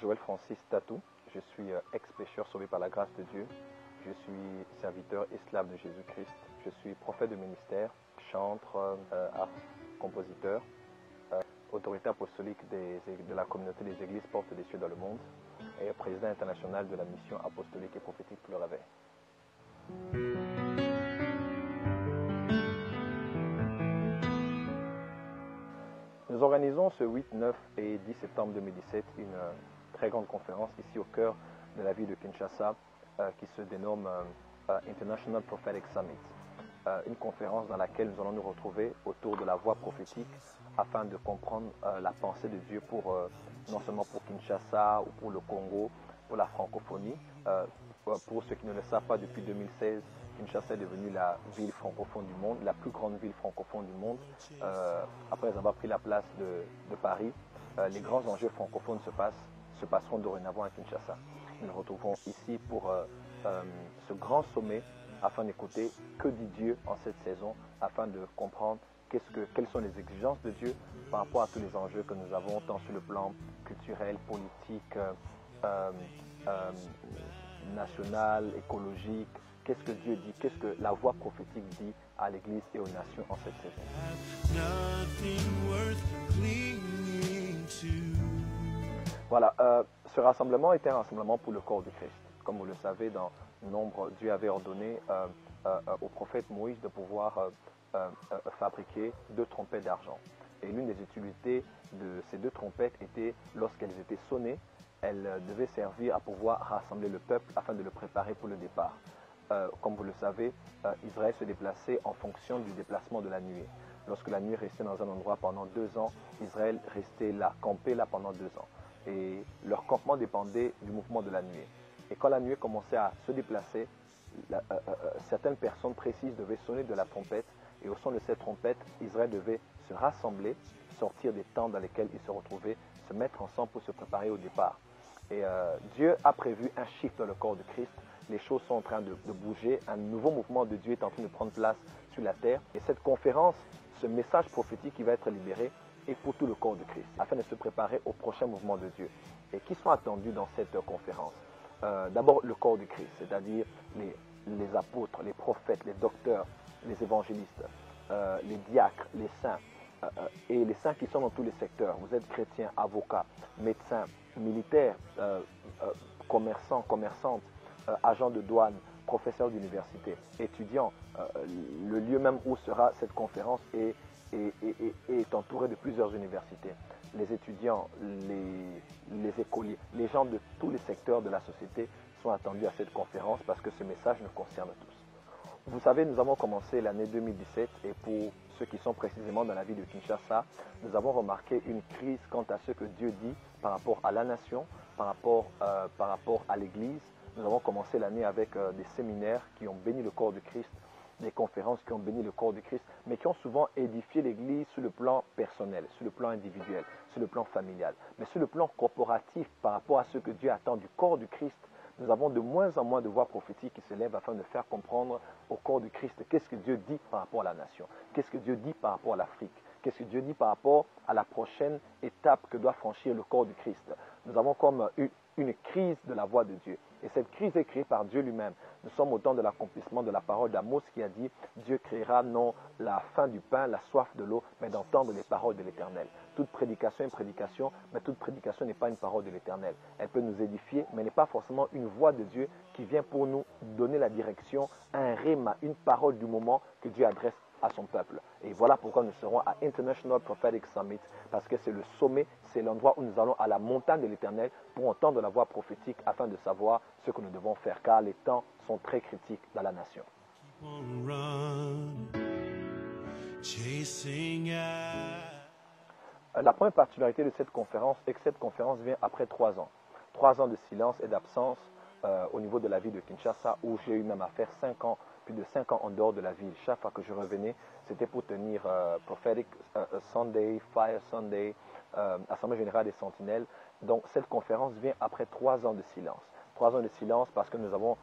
Joël Francis Tatou. Je suis ex-pécheur sauvé par la grâce de Dieu. Je suis serviteur esclave de Jésus-Christ. Je suis prophète de ministère, chantre, compositeur, autorité apostolique de la communauté des églises Portes des cieux dans le monde et président international de la mission apostolique et prophétique pour le réveil. Nous organisons ce 8, 9 et 10 septembre 2017 une très grande conférence ici au cœur de la ville de Kinshasa qui se dénomme International Prophetic Summit. Une conférence dans laquelle nous allons nous retrouver autour de la voix prophétique afin de comprendre la pensée de Dieu pour non seulement pour Kinshasa ou pour le Congo, pour la francophonie. Pour ceux qui ne le savent pas, depuis 2016, Kinshasa est devenue la ville francophone du monde, la plus grande ville francophone du monde. Après avoir pris la place de Paris, les grands enjeux francophones se passeront dorénavant à Kinshasa. Nous nous retrouvons ici pour ce grand sommet afin d'écouter que dit Dieu en cette saison, afin de comprendre quelles sont les exigences de Dieu par rapport à tous les enjeux que nous avons, tant sur le plan culturel, politique, national, écologique. Qu'est-ce que Dieu dit, qu'est-ce que la voix prophétique dit à l'Église et aux nations en cette saison. Voilà, ce rassemblement était un rassemblement pour le corps du Christ. Comme vous le savez, dans Nombre, Dieu avait ordonné au prophète Moïse de pouvoir fabriquer 2 trompettes d'argent. Et l'une des utilités de ces 2 trompettes était, lorsqu'elles étaient sonnées, elles devaient servir à pouvoir rassembler le peuple afin de le préparer pour le départ. Comme vous le savez, Israël se déplaçait en fonction du déplacement de la nuée. Lorsque la nuée restait dans un endroit pendant 2 ans, Israël restait là, campé là pendant 2 ans. Et leur campement dépendait du mouvement de la nuée. Et quand la nuée commençait à se déplacer, certaines personnes précises devaient sonner de la trompette. Et au son de cette trompette, Israël devait se rassembler, sortir des tentes dans lesquels ils se retrouvaient, se mettre ensemble pour se préparer au départ. Et Dieu a prévu un shift dans le corps de Christ. Les choses sont en train de bouger. Un nouveau mouvement de Dieu est en train de prendre place sur la terre. Et cette conférence, ce message prophétique qui va être libéré, est pour tout le corps de Christ, afin de se préparer au prochain mouvement de Dieu. Et qui sont attendus dans cette conférence? D'abord le corps du Christ, c'est-à-dire les apôtres, les prophètes, les docteurs, les évangélistes, les diacres, les saints, et les saints qui sont dans tous les secteurs. Vous êtes chrétiens, avocats, médecins, militaires, commerçants, commerçantes, agents de douane, professeurs d'université, étudiants. Le lieu même où sera cette conférence est entouré de plusieurs universités. Les étudiants, les écoliers, les gens de tous les secteurs de la société sont attendus à cette conférence parce que ce message nous concerne tous. Vous savez, nous avons commencé l'année 2017 et pour ceux qui sont précisément dans la ville de Kinshasa, nous avons remarqué une crise quant à ce que Dieu dit par rapport à la nation, par rapport à l'Église. Nous avons commencé l'année avec des séminaires qui ont béni le corps de Christ, des conférences qui ont béni le corps de Christ, mais qui ont souvent édifié l'Église sur le plan personnel, sur le plan individuel, sur le plan familial. Mais sur le plan corporatif, par rapport à ce que Dieu attend du corps du Christ, nous avons de moins en moins de voix prophétiques qui se lèvent afin de faire comprendre au corps du Christ qu'est-ce que Dieu dit par rapport à la nation, qu'est-ce que Dieu dit par rapport à l'Afrique, qu'est-ce que Dieu dit par rapport à la prochaine étape que doit franchir le corps du Christ. Nous avons comme une crise de la voix de Dieu. Et cette crise est créée par Dieu lui-même. Nous sommes au temps de l'accomplissement de la parole d'Amos qui a dit « Dieu créera non la faim du pain, la soif de l'eau, mais d'entendre les paroles de l'Éternel. » Toute prédication est une prédication, mais toute prédication n'est pas une parole de l'Éternel. Elle peut nous édifier, mais n'est pas forcément une voix de Dieu qui vient pour nous donner la direction, un rhéma, une parole du moment que Dieu adresse à son peuple. Et voilà pourquoi nous serons à International Prophetic Summit, parce que c'est le sommet, c'est l'endroit où nous allons à la montagne de l'Éternel pour entendre la voix prophétique afin de savoir ce que nous devons faire, car les temps sont très critiques dans la nation. La première particularité de cette conférence est que cette conférence vient après 3 ans. 3 ans de silence et d'absence au niveau de la ville de Kinshasa, où j'ai eu même à faire 5 ans, plus de 5 ans en dehors de la ville. Chaque fois que je revenais, c'était pour tenir Prophetic Sunday, Fire Sunday, Assemblée Générale des Sentinelles. Donc cette conférence vient après 3 ans de silence. 3 ans de silence parce que nous avons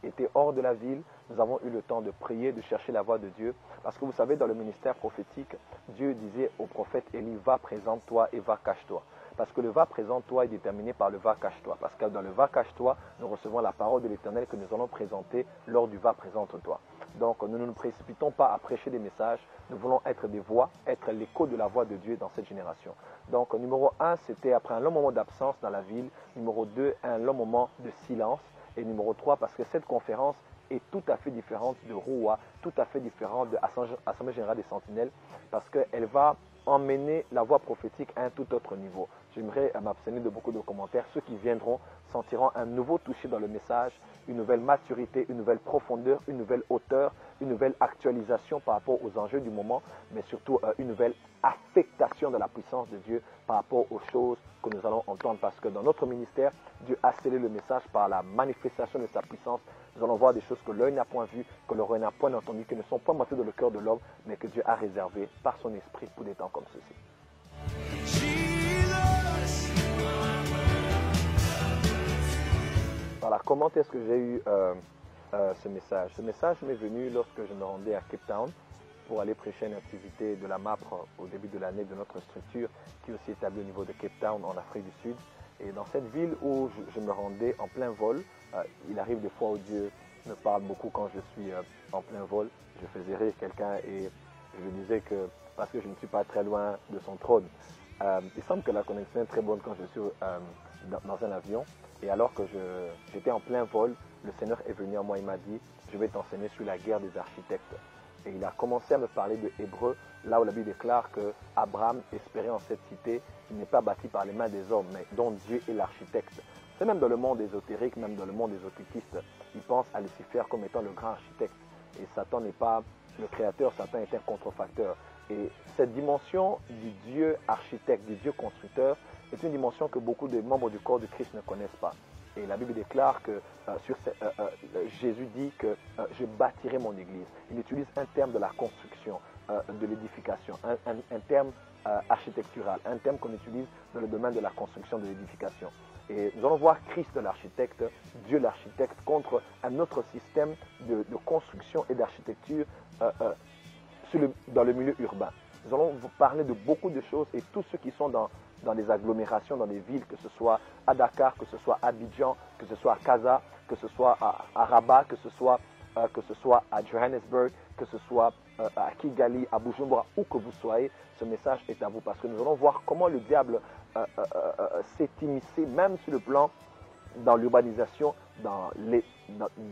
été hors de la ville, nous avons eu le temps de prier, de chercher la voix de Dieu. Parce que vous savez, dans le ministère prophétique, Dieu disait au prophète Élie, va, présente-toi et va, cache-toi. Parce que le va présente-toi est déterminé par le va cache-toi. Parce que dans le va cache-toi, nous recevons la parole de l'Éternel que nous allons présenter lors du va présente-toi. Donc nous ne nous précipitons pas à prêcher des messages, nous voulons être des voix, être l'écho de la voix de Dieu dans cette génération. Donc numéro 1, c'était après un long moment d'absence dans la ville. Numéro 2, un long moment de silence. Et numéro 3, parce que cette conférence est tout à fait différente de Roua, tout à fait différente de l'Assemblée Générale des Sentinelles, parce qu'elle va emmener la voix prophétique à un tout autre niveau. J'aimerais m'abstenir de beaucoup de commentaires. Ceux qui viendront sentiront un nouveau toucher dans le message, une nouvelle maturité, une nouvelle profondeur, une nouvelle hauteur, une nouvelle actualisation par rapport aux enjeux du moment, mais surtout une nouvelle affectation de la puissance de Dieu par rapport aux choses que nous allons entendre. Parce que dans notre ministère, Dieu a scellé le message par la manifestation de sa puissance. Nous allons voir des choses que l'œil n'a point vues, que l'oreille n'a point entendues, qui ne sont pas montées dans le cœur de l'homme, mais que Dieu a réservé par son esprit pour des temps comme ceci. Voilà, comment est-ce que j'ai eu ce message? Ce message m'est venu lorsque je me rendais à Cape Town pour aller prêcher une activité de la MAPRE au début de l'année de notre structure qui est aussi établie au niveau de Cape Town en Afrique du Sud. Et dans cette ville où je me rendais en plein vol, il arrive des fois où Dieu me parle beaucoup quand je suis en plein vol. Je faisais rire quelqu'un et je lui disais que parce que je ne suis pas très loin de son trône. Il semble que la connexion est très bonne quand je suis dans un avion. Et alors que j'étais en plein vol, le Seigneur est venu à moi, il m'a dit, je vais t'enseigner sur la guerre des architectes. Et il a commencé à me parler de Hébreu, là où la Bible déclare que Abraham espérait en cette cité qui n'est pas bâtie par les mains des hommes, mais dont Dieu est l'architecte. C'est même dans le monde ésotérique, même dans le monde des occultistes, ils pensent à Lucifer comme étant le grand architecte. Et Satan n'est pas le créateur, Satan est un contrefacteur. Et cette dimension du Dieu architecte, du Dieu constructeur, est une dimension que beaucoup de membres du corps du Christ ne connaissent pas. Et la Bible déclare que Jésus dit que je bâtirai mon église. Il utilise un terme de la construction, de l'édification, un terme architectural, un terme qu'on utilise dans le domaine de la construction, de l'édification. Et nous allons voir Christ l'architecte, Dieu l'architecte, contre un autre système de construction et d'architecture dans le milieu urbain. Nous allons vous parler de beaucoup de choses et tous ceux qui sont dans des agglomérations, dans des villes, que ce soit à Dakar, que ce soit à Abidjan, que ce soit à Casa, que ce soit à Rabat, que ce soit à Johannesburg, que ce soit à Kigali, à Bujumbura, où que vous soyez, ce message est à vous parce que nous allons voir comment le diable s'est immiscé, même sur le plan dans l'urbanisation, dans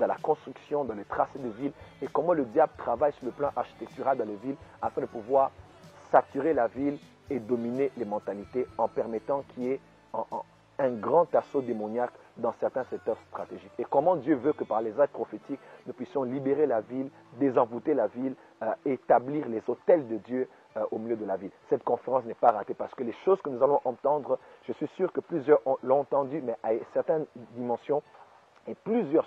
la construction, dans les tracés de villes, et comment le diable travaille sur le plan architectural dans les villes afin de pouvoir saturer la ville et dominer les mentalités en permettant qu'il y ait un grand assaut démoniaque dans certains secteurs stratégiques. Et comment Dieu veut que par les actes prophétiques, nous puissions libérer la ville, désenvoûter la ville, établir les hôtels de Dieu au milieu de la ville. Cette conférence n'est pas ratée parce que les choses que nous allons entendre, je suis sûr que plusieurs l'ont entendu, mais à certaines dimensions, et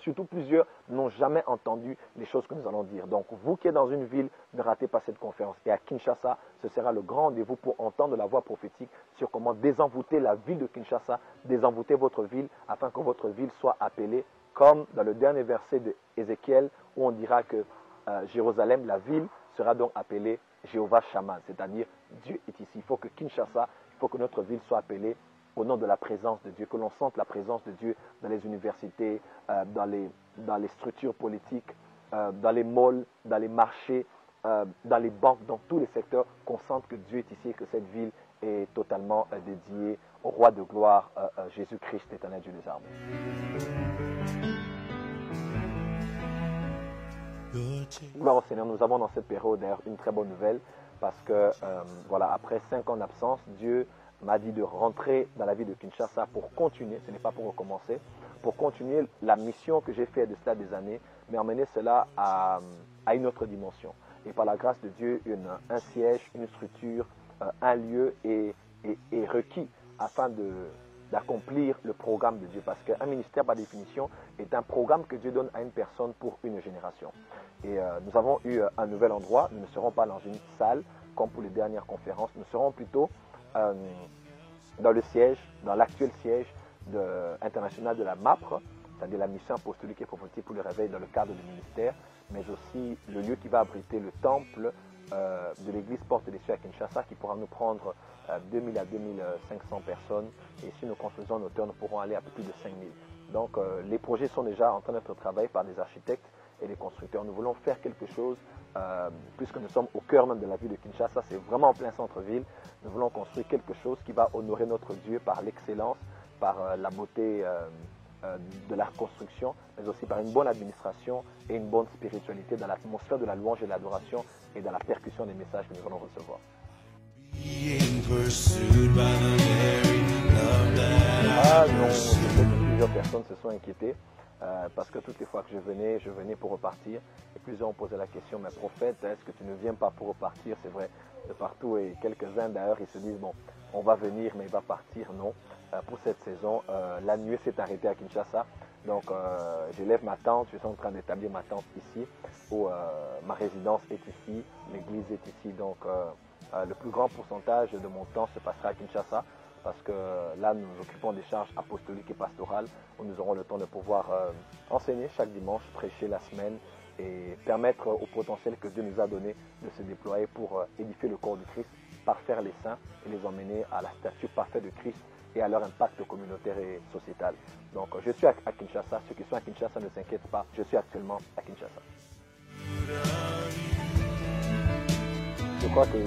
surtout plusieurs, n'ont jamais entendu les choses que nous allons dire. Donc, vous qui êtes dans une ville, ne ratez pas cette conférence. Et à Kinshasa, ce sera le grand rendez-vous pour entendre la voix prophétique sur comment désenvoûter la ville de Kinshasa, désenvoûter votre ville, afin que votre ville soit appelée, comme dans le dernier verset de Ézéchiel, où on dira que Jérusalem, la ville, sera donc appelée Jéhovah Shammah, c'est-à-dire Dieu est ici. Il faut que Kinshasa, il faut que notre ville soit appelée au nom de la présence de Dieu, que l'on sente la présence de Dieu dans les universités, dans les structures politiques, dans les malls, dans les marchés, dans les banques, dans tous les secteurs, qu'on sente que Dieu est ici et que cette ville est totalement dédiée au roi de gloire, Jésus-Christ, l'éternel Dieu des armées. Gloire au Seigneur, nous avons dans cette période d'ailleurs une très bonne nouvelle parce que voilà, après 5 ans d'absence, Dieu m'a dit de rentrer dans la ville de Kinshasa pour continuer, ce n'est pas pour recommencer, pour continuer la mission que j'ai faite de cela des années, mais emmener cela à une autre dimension. Et par la grâce de Dieu, un siège, une structure, un lieu est requis afin d'accomplir le programme de Dieu. Parce qu'un ministère, par définition, est un programme que Dieu donne à une personne pour une génération. Et nous avons eu un nouvel endroit. Nous ne serons pas dans une salle comme pour les dernières conférences. Nous serons plutôt dans le siège, dans l'actuel siège international de la MAPRE, c'est-à-dire la mission apostolique et prophétique pour le réveil dans le cadre du ministère, mais aussi le lieu qui va abriter le temple de l'église Porte des Cieux à Kinshasa qui pourra nous prendre 2000 à 2500 personnes. Et si nous construisons en hauteur, nous pourrons aller à plus de 5000. Donc les projets sont déjà en train d'être travaillés par des architectes et des constructeurs. Nous voulons faire quelque chose, puisque nous sommes au cœur même de la ville de Kinshasa, c'est vraiment en plein centre-ville. Nous voulons construire quelque chose qui va honorer notre Dieu par l'excellence, par la beauté de la construction, mais aussi par une bonne administration et une bonne spiritualité dans l'atmosphère de la louange et de l'adoration et dans la percussion des messages que nous allons recevoir. Ah non, je sais que plusieurs personnes se sont inquiétées parce que toutes les fois que je venais pour repartir et plusieurs ont posé la question, mais prophète, est-ce que tu ne viens pas pour repartir? C'est vrai, de partout et quelques-uns d'ailleurs ils se disent, bon, on va venir mais il va partir. Non, pour cette saison, la nuée s'est arrêtée à Kinshasa, donc je lève ma tente, je suis en train d'établir ma tente ici, où ma résidence est ici, l'église est ici, donc le plus grand pourcentage de mon temps se passera à Kinshasa, parce que là, nous nous occupons des charges apostoliques et pastorales, où nous aurons le temps de pouvoir enseigner chaque dimanche, prêcher la semaine et permettre au potentiel que Dieu nous a donné de se déployer pour édifier le corps du Christ, parfaire les saints et les emmener à la stature parfaite de Christ et à leur impact communautaire et sociétal. Donc je suis à Kinshasa, ceux qui sont à Kinshasa ne s'inquiètent pas, je suis actuellement à Kinshasa. Je crois que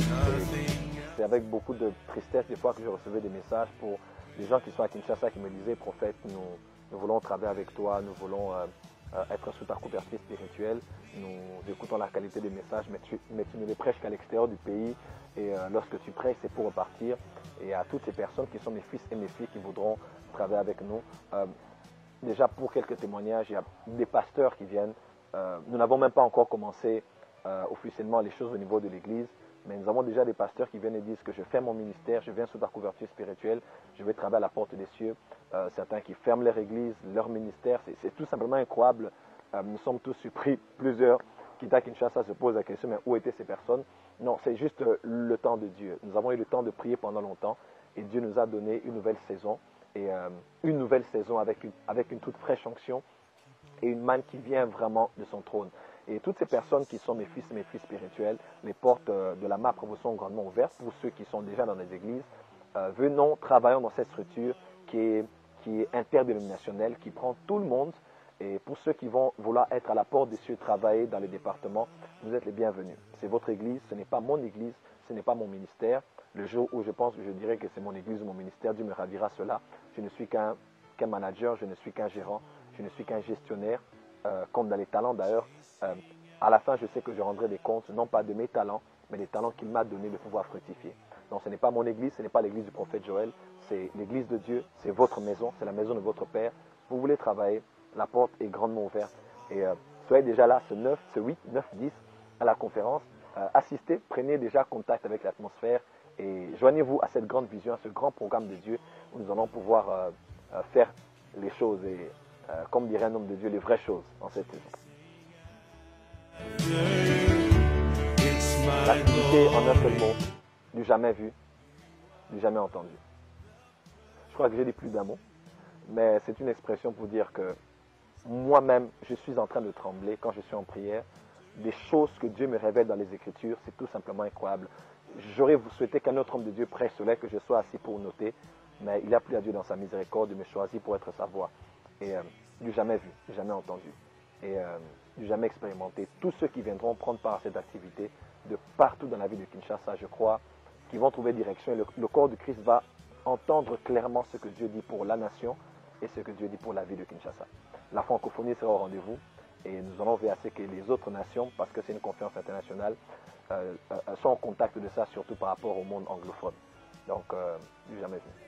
c'est avec beaucoup de tristesse des fois que je recevais des messages pour les gens qui sont à Kinshasa qui me disaient, prophète, nous voulons travailler avec toi, nous voulons être sous ta couverture spirituelle, nous écoutons la qualité des messages, mais tu ne les prêches qu'à l'extérieur du pays et lorsque tu prêches, c'est pour repartir. Et à toutes ces personnes qui sont mes fils et mes filles qui voudront travailler avec nous, déjà pour quelques témoignages, il y a des pasteurs qui viennent. Nous n'avons même pas encore commencé officiellement les choses au niveau de l'église, mais nous avons déjà des pasteurs qui viennent et disent que je fais mon ministère, je viens sous ta couverture spirituelle, je vais travailler à la porte des cieux. Certains qui ferment leur église, leur ministère, c'est tout simplement incroyable. Nous sommes tous surpris, plusieurs qui à Kinshasa se posent la question, mais où étaient ces personnes? Non, c'est juste le temps de Dieu. Nous avons eu le temps de prier pendant longtemps et Dieu nous a donné une nouvelle saison, et une nouvelle saison avec une toute fraîche onction et une manne qui vient vraiment de son trône. Et toutes ces personnes qui sont mes fils et mes filles spirituels, les portes de la MAPRE vous sont grandement ouvertes. Pour ceux qui sont déjà dans les églises, venons, travaillons dans cette structure qui est interdénominationnelle, qui prend tout le monde. Et pour ceux qui vont vouloir être à la porte des cieux, travailler dans les départements, vous êtes les bienvenus. C'est votre église, ce n'est pas mon église, ce n'est pas mon ministère. Le jour où je dirais que c'est mon église ou mon ministère, Dieu me ravira cela. Je ne suis qu'un manager, je ne suis qu'un gérant, je ne suis qu'un gestionnaire, comme dans les talents d'ailleurs. À la fin, je sais que je rendrai des comptes, non pas de mes talents, mais des talents qu'il m'a donné de pouvoir fructifier. Donc ce n'est pas mon église, ce n'est pas l'église du prophète Joël, c'est l'église de Dieu, c'est votre maison, c'est la maison de votre Père. Vous voulez travailler, la porte est grandement ouverte. Et soyez déjà là ce 8, 9, 10 à la conférence. Assistez, prenez déjà contact avec l'atmosphère et joignez-vous à cette grande vision, à ce grand programme de Dieu où nous allons pouvoir faire les choses et, comme dirait un homme de Dieu, les vraies choses en cette saison. L'activité en un seul mot, du jamais vu, du jamais entendu. Je crois que j'ai dit plus d'un mot, mais c'est une expression pour dire que moi-même, je suis en train de trembler quand je suis en prière. Des choses que Dieu me révèle dans les Écritures, c'est tout simplement incroyable. J'aurais souhaité qu'un autre homme de Dieu prêche cela, que je sois assis pour noter, mais il a plu à Dieu dans sa miséricorde de me choisir pour être sa voix. Et du jamais vu, du jamais entendu, et du jamais expérimenté. Tous ceux qui viendront prendre part à cette activité, de partout dans la ville de Kinshasa, je crois, qu'ils vont trouver direction. Et le corps du Christ va entendre clairement ce que Dieu dit pour la nation et ce que Dieu dit pour la ville de Kinshasa. La francophonie sera au rendez-vous et nous allons veiller à ce que les autres nations, parce que c'est une conférence internationale, sont en contact de ça, surtout par rapport au monde anglophone. Donc, du jamais vu.